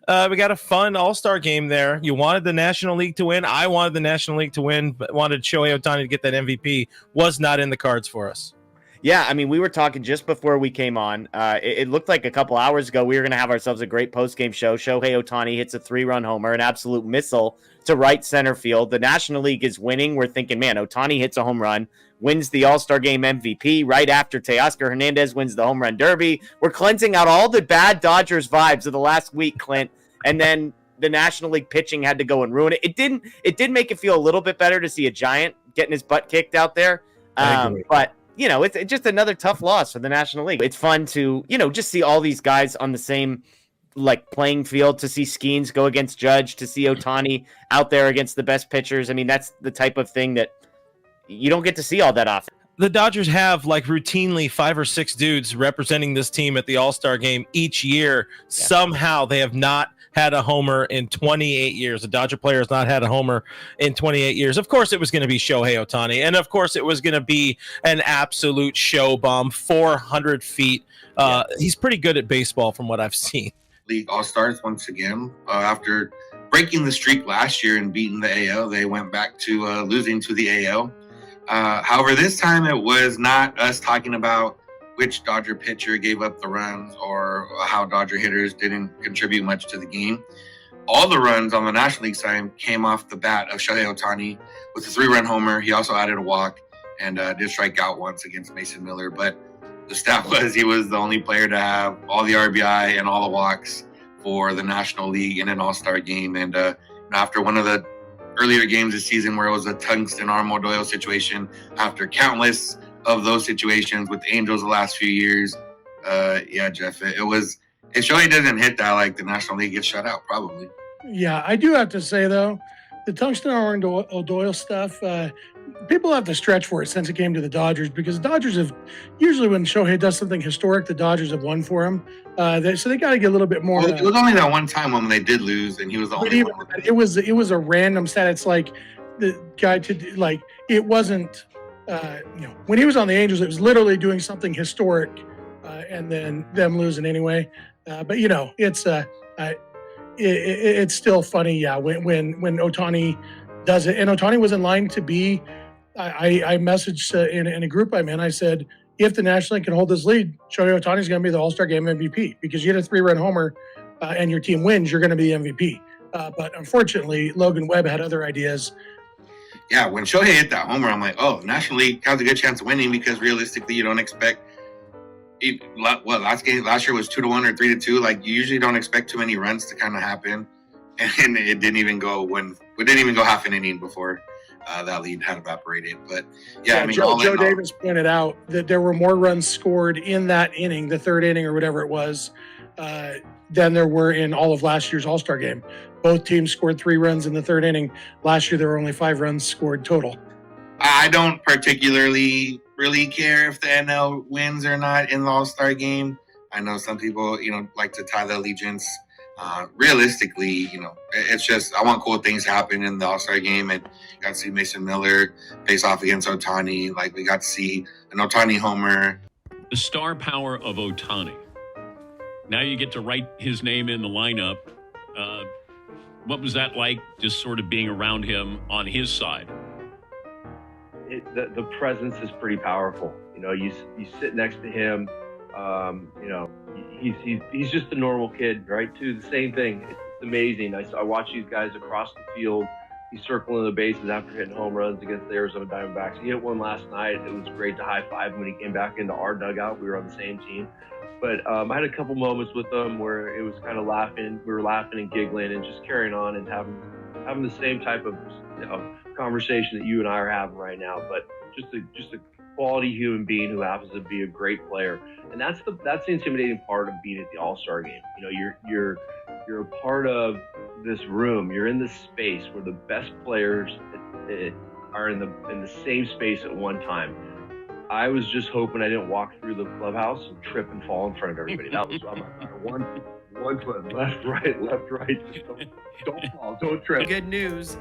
We got a fun All-Star game there. You wanted the National League to win. I wanted the National League to win, but wanted Shohei Ohtani to get that MVP. Was not in the cards for us. Yeah, I mean, we were talking just before we came on. It looked like a couple hours ago we were going to have ourselves a great post-game show. Shohei Ohtani hits a 3-run homer, an absolute missile to right center field. The National League is winning. We're thinking, man, Ohtani hits a home run, wins the All-Star Game MVP right after Teoscar Hernandez wins the Home Run Derby. We're cleansing out all the bad Dodgers vibes of the last week, Clint, and then the National League pitching had to go and ruin it. It did make it feel a little bit better to see a Giant getting his butt kicked out there, but you know, it's just another tough loss for the National League. It's fun to, you know, just see all these guys on the same, like, playing field, to see Skeens go against Judge, to see Ohtani out there against the best pitchers. I mean, that's the type of thing that you don't get to see all that often. The Dodgers have, like, routinely 5 or 6 dudes representing this team at the All-Star game each year. Yeah. Somehow they have not had a homer in 28 years. A Dodger player has not had a homer in 28 years. Of course, it was going to be Shohei Ohtani, and of course, it was going to be an absolute show bomb, 400 feet. He's pretty good at baseball from what I've seen. League All-Stars once again. After breaking the streak last year and beating the AL, they went back to losing to the AL. However, this time it was not us talking about which Dodger pitcher gave up the runs or how Dodger hitters didn't contribute much to the game. All the runs on the National League side came off the bat of Shohei Ohtani with a 3-run homer. He also added a walk and did strike out once against Mason Miller. But the stat was he was the only player to have all the RBI and all the walks for the National League in an All-Star game. And after one of the earlier games this season where it was a tungsten arm Doyle situation, after countless of those situations with the Angels the last few years, Jeff, it was, if Shohei doesn't hit that, like, the National League gets shut out probably. Yeah, I do have to say though, the tungsten arm O'Doyle stuff, people have to stretch for it since it came to the Dodgers, because the Dodgers have usually, when Shohei does something historic, the Dodgers have won for him. So they got to get a little bit more. Well, it was only that one time when they did lose, and he was the only one. It was a random stat. It's like the guy it wasn't. When he was on the Angels, it was literally doing something historic, and then them losing anyway. But you know, it's still funny. Yeah, when Ohtani does it, and Ohtani was in line to be. I messaged in a group I'm in. I said, if the National League can hold this lead, Shohei Ohtani is going to be the All-Star Game MVP, because you hit a 3-run homer and your team wins, you're going to be MVP. But unfortunately, Logan Webb had other ideas. Yeah, when Shohei hit that homer, I'm like, oh, National League has a good chance of winning, because realistically, you don't expect. Last year was 2-1 or 3-2. Like, you usually don't expect too many runs to kind of happen, and it didn't even go half an inning before that lead had evaporated. But yeah, I mean, Joe Davis pointed out that there were more runs scored in that inning, the third inning or whatever it was, than there were in all of last year's All-Star game. Both teams scored 3 runs in the third inning. Last year, there were only 5 runs scored total. I don't particularly really care if the NL wins or not in the All-Star game. I know some people, like to tie the allegiance. Realistically, it's just, I want cool things to happen in the All-Star game, and you got to see Mason Miller face off against Ohtani. Like, we got to see an Ohtani homer. The star power of Ohtani. Now you get to write his name in the lineup. What was that like, just sort of being around him on his side? The presence is pretty powerful. You sit next to him. He's just a normal kid, right? Too, the same thing. It's amazing. I watch these guys across the field. He's circling the bases after hitting home runs against the Arizona Diamondbacks. He hit one last night. It was great to high five when he came back into our dugout. We were on the same team. But I had a couple moments with him where it was kind of laughing. We were laughing and giggling and just carrying on and having the same type of conversation that you and I are having right now. But just a quality human being who happens to be a great player, and that's the intimidating part of being at the All-Star game. You're a part of this room. You're in this space where the best players are in the same space at one time. I was just hoping I didn't walk through the clubhouse and trip and fall in front of everybody. That was one foot, left, right. Just don't fall, don't trip. Good news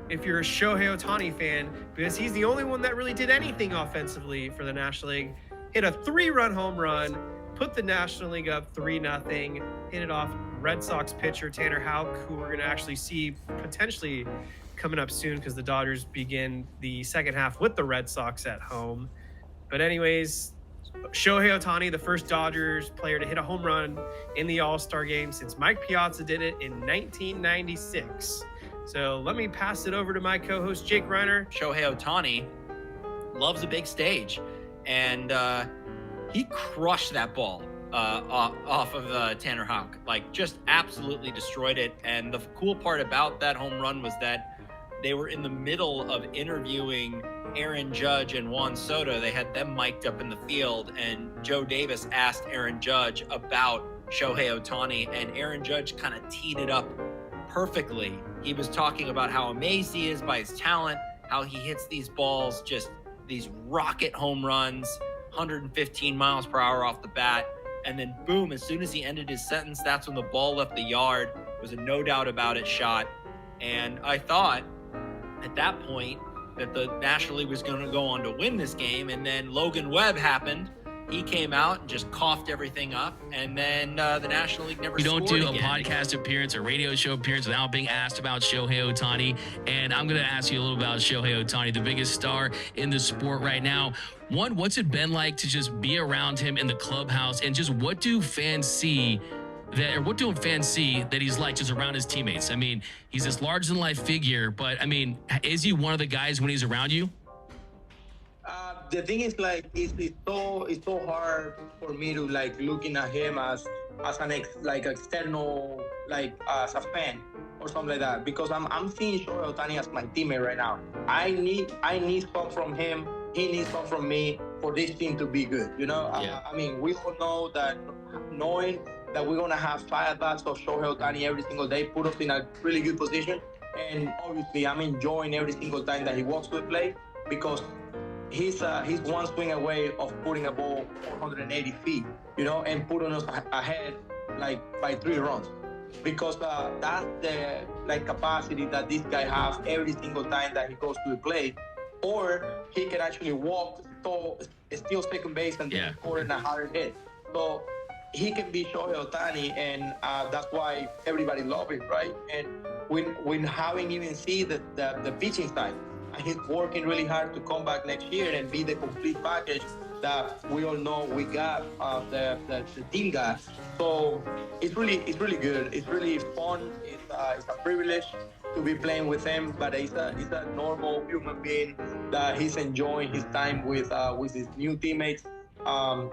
if you're a Shohei Ohtani fan, because he's the only one that really did anything offensively for the National League. Hit a 3-run home run, put the National League up 3-0, hit it off Red Sox pitcher Tanner Houck, who we're going to actually see potentially coming up soon because the Dodgers begin the second half with the Red Sox at home. But anyways, Shohei Ohtani, the first Dodgers player to hit a home run in the All-Star game since Mike Piazza did it in 1996. So let me pass it over to my co-host, Jake Reiner. Shohei Ohtani loves a big stage, and he crushed that ball off of Tanner Houck, like just absolutely destroyed it. And the cool part about that home run was that they were in the middle of interviewing Aaron Judge and Juan Soto. They had them mic'd up in the field, and Joe Davis asked Aaron Judge about Shohei Ohtani, and Aaron Judge kind of teed it up perfectly. He was talking about how amazed he is by his talent, how he hits these balls, just these rocket home runs, 115 miles per hour off the bat. And then boom, as soon as he ended his sentence, that's when the ball left the yard. It was a no doubt about it shot. And I thought at that point that the National League was going to go on to win this game. And then Logan Webb happened. He came out and just coughed everything up. And then the National League never scored again. You don't do a podcast appearance or radio show appearance without being asked about Shohei Ohtani. And I'm going to ask you a little about Shohei Ohtani, the biggest star in the sport right now. One, what's it been like to just be around him in the clubhouse? And just what do fans see that he's like just around his teammates? I mean, he's this larger-than-life figure, but, I mean, is he one of the guys when he's around you? The thing is, like, it's so hard for me to, like, looking at him as an external, like, as a fan or something like that, because I'm seeing Shohei Ohtani as my teammate right now. I need stuff from him. He needs stuff from me for this team to be good, you know? Yeah. I mean, we all know that knowing that we're going to have 5 at-bats of Shohei Ohtani every single day put us in a really good position. And obviously, I'm enjoying every single time that he walks to the plate because he's one swing away of putting a ball 480 feet, you know, and putting us ahead, like, by 3 runs. Because that's the, like, capacity that this guy has every single time that he goes to the plate. Or he can actually walk, steal second base, and then score in a hard hit. So he can be Shohei Ohtani, and that's why everybody loves him, right? And when having even see the pitching side, and he's working really hard to come back next year and be the complete package that we all know we got, the team got. So it's really good. It's really fun. It's a privilege to be playing with him, but he's a normal human being that he's enjoying his time with his new teammates. I'm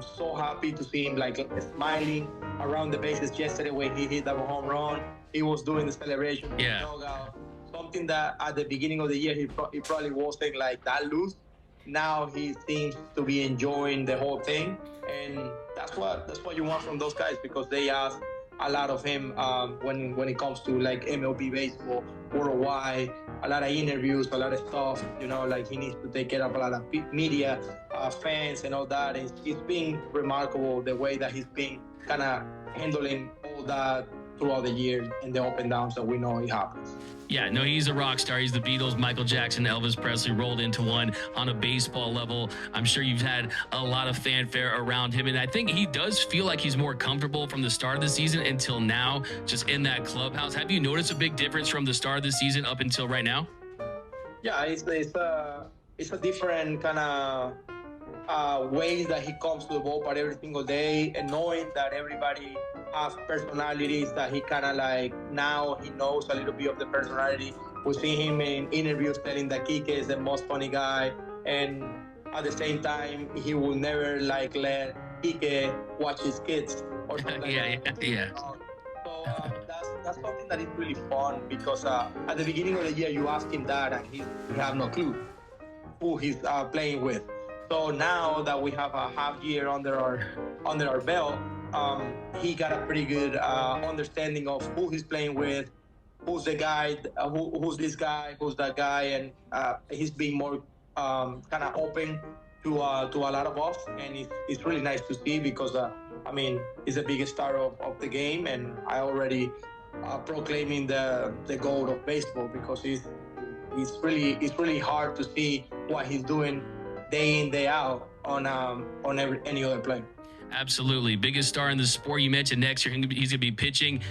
so happy to see him like smiling around the bases yesterday when he hit that home run. He was doing the celebration. Yeah. Something that at the beginning of the year he probably wasn't like that loose. Now he seems to be enjoying the whole thing, and that's what you want from those guys, because they ask a lot of him when it comes to like MLB baseball worldwide, a lot of interviews, a lot of stuff, you know, like he needs to take care of a lot of media, fans and all that. It's been remarkable the way that he's been kind of handling all that throughout the years and the up and downs that we know it happens. Yeah, no, he's a rock star. He's the Beatles, Michael Jackson, Elvis Presley rolled into one on a baseball level. I'm sure you've had a lot of fanfare around him, and I think he does feel like he's more comfortable from the start of the season until now, just in that clubhouse. Have you noticed a big difference from the start of the season up until right now? Yeah, it's a different kind of ways that he comes to the ballpark every single day, and knowing that everybody has personalities that he kind of like, now he knows a little bit of the personality. We see him in interviews telling that Kike is the most funny guy, and at the same time he will never like let Kike watch his kids or something like that. Yeah. So that's something that is really fun, because at the beginning of the year you ask him that and he have no clue who he's playing with. So now that we have a half year under our belt, he got a pretty good understanding of who he's playing with, who's the guy, who's this guy, who's that guy, and he's being more kind of open to a lot of us, and it's really nice to see, because I mean, he's the biggest star of the game, and I already proclaiming the GOAT of baseball, because it's really hard to see what he's doing day in, day out, on any other play. Absolutely. Biggest star in the sport. You mentioned next year he's going to be pitching.